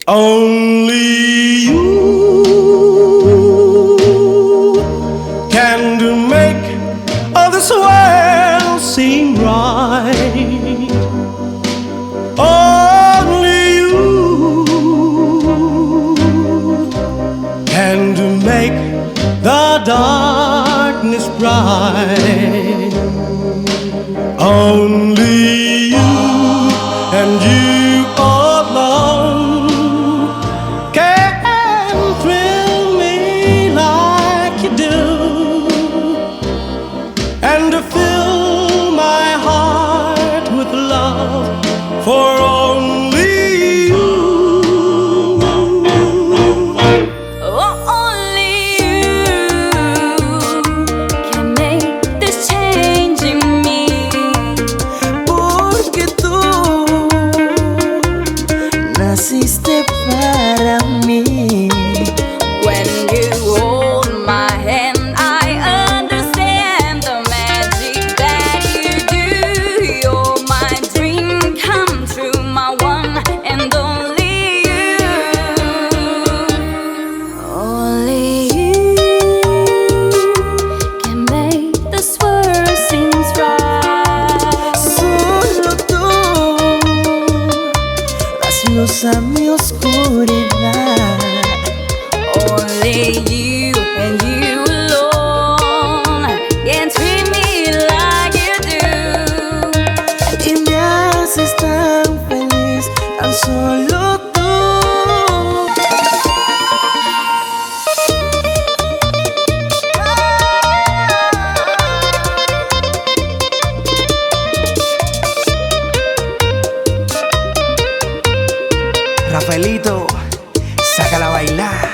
Only you can do make all this world seem right. Only you can do make the darkness bright. Only you and you alone can thrill me like you do, and to fill my heart with love for only you. Oh, only you can make this change in me. Porque tú naciste para mí. When you hold my hand, I understand the magic that you do. You're my dream come true, my one and only you. Only you can make this world seem right. Solo tú das luz a mi oscuridad. Only you and you alone can treat me like you do. Y me haces tan feliz, tan solo tú. Rafaelito, sácala a bailar.